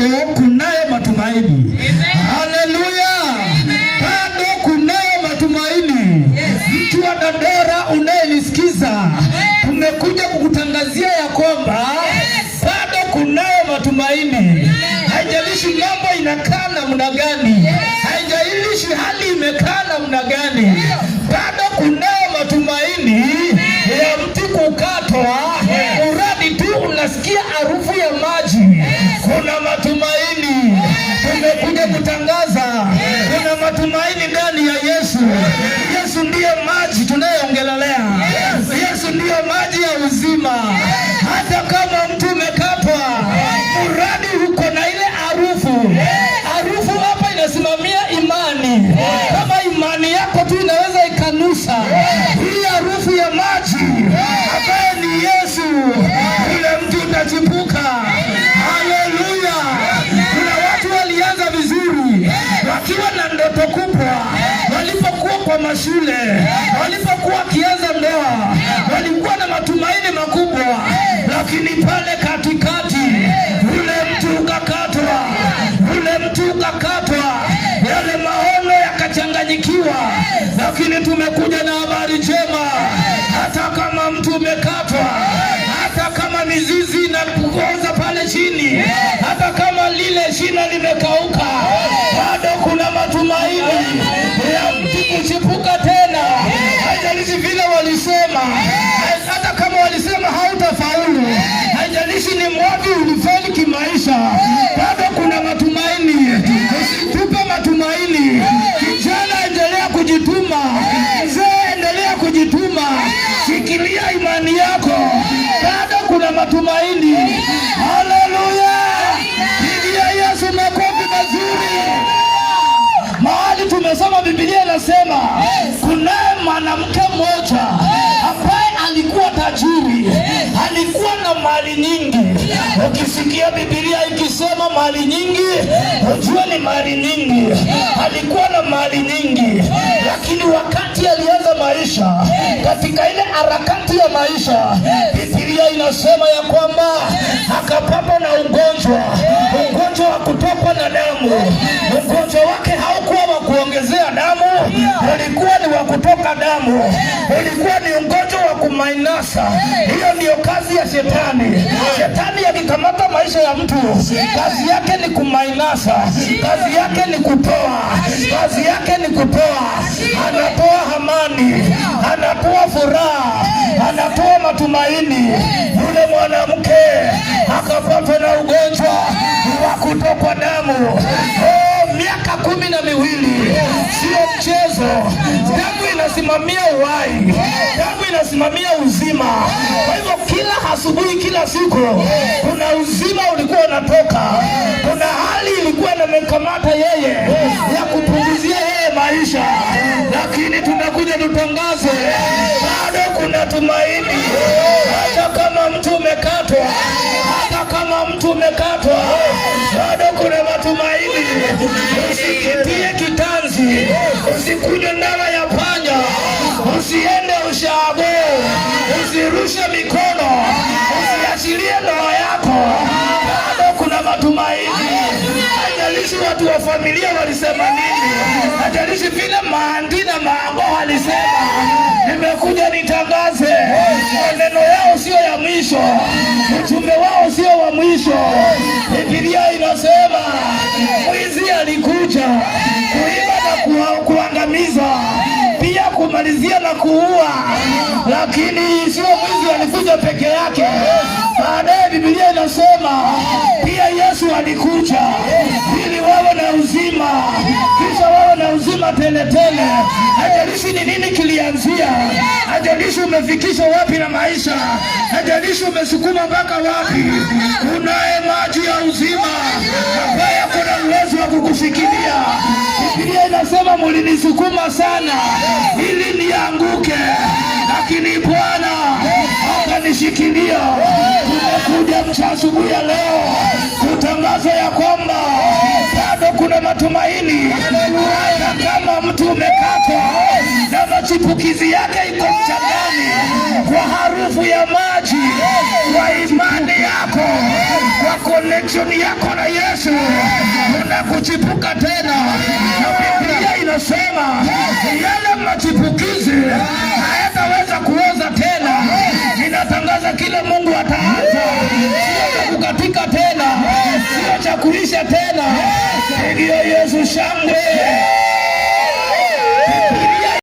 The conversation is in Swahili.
bado kunayo matumaini. Haleluya. Bado kunayo matumaini. Mtu wa Dandora unayenisikiza, tumekuja kukutangazia ya kwamba bado kunayo matumaini. Haijalishi mambo inakaa namna gani, haijalishi hali imekaa namna gani, bado kunayo matumaini ya mti kukatwa. Uradi tu unasikia harufu ya maji, kuna matumaini. Tumekuja kutangaza kuna matumaini ndani ya Yesu. Yesu ndiye maji tunayoongelelea. Yesu ndiye maji ya uzima. Hata kama mtu umekatwa, uradi uko na ile harufu. Harufu hapa inasimamia imani. Kama imani yako tu inaweza ikanusa hii harufu ya maji ambaye ni Yesu, ule mtu utachipuka. Haleluya. Kuna watu walianza vizuri wakiwa na ndoto kubwa, walipokuwa kwa mashule, walipokuwa wakianza ndoa, walikuwa na matumaini makubwa, lakini pale katikati ule mtu ukakatwa, yale maono yakachanganyikiwa. Lakini tumekuja na habari njema. Hata kama mtu umekatwa, hata kama mizizi inakugoza pale chini, hata kama lile shina limekauka, bado kuna matumaini ya mtu kuchipuka tena. Haijalishi vile walisema, hata kama walisema hautafaulu, haijalishi ni mwapi ulifeli kimaisha, bado kuna matumaini. Usitupe matumaini. Kijana, endelea kujituma. Mzee, endelea kujituma. Shikilia imani yako, bado kuna matumaini. Haleluya. Pigia Yesu makofi mazuri. Mahali tumesoma Biblia inasema kunaye mwanamke mmoja ambaye alikuwa tajiri, alikuwa na mali nyingi. Ukisikia Biblia ikisema mali nyingi, ujue ni mali nyingi. Alikuwa na mali nyingi, lakini wakati alianza maisha, katika ile harakati ya maisha, Biblia inasema ya kwamba akapatwa na ugonjwa wa kutokwa na damu. Ugonjwa wake haukuwa wa kuongezea damu, ulikuwa ni wa kutoka damu, ulikuwa ni ugonjwa wa kumainasa. Hiyo ndiyo kazi ya shetani. Shetani akikamata maisha ya mtu, kazi yake ni kumainasa, kazi yake ni kutoa, kazi yake ni kutoa. Anatoa amani, anatoa furaha, anatoa matumaini. Yule mwanamke akapatwa na ugonjwa wa kutokwa damu. Miaka 12, sio mchezo. Damu inasimamia uhai, damu inasimamia uzima. Kwa hivyo kila asubuhi, kila siku, kuna uzima ulikuwa unatoka. Kuna hali ilikuwa inamekamata yeye ya kupunguzia yeye maisha, lakini tunakuja tutangaze bado kuna tumaini. Hata kama mtu umekatwa, bado kuna matumaini. Usikitie kitanzi, usikunywe dawa ya panya, usiende ushago, usirushe mikono, usiachilie ndoa yako. Bado kuna matumaini. Haijalishi watu wa familia walisema nini, haijalishi vile maandi na maango walisema, nimekuja nitangaze maneno yao sio ya mwisho, ujumbe wao sio wa mwisho. Biblia inasema mwizi alikuja kuiba na kuangamiza, pia kumalizia na kuua, lakini sio mwizi alikuja peke yake. Baadaye Biblia inasema pia Yesu alikuja ili wawe na uzima, kisha wawe na uzima tele tele. Haijalishi ni nini kilianzia, haijalishi umefikisha wapi na maisha, haijalishi umesukuma mpaka wapi, unaye maji ya uzima ambaye kuna uwezo wa kukushikilia. Biblia inasema mlinisukuma sana ili nianguke, lakini Bwana akanishikilia. Tumekuja asubuhi ya leo kutangaza ya kwamba bado kuna matumaini. Hata kama mtu umekatwa na machipukizi yake iko mchangani, kwa harufu ya maji, kwa imani yako, kwa connection yako na Yesu unakuchipuka tena. Biblia inasema yale machipukizi hayataweza kuoza tena. Ninatangaza kile Mungu ataanza, sio cha kukatika tena, sio cha kuisha tena. Ndio Yesu shangwe.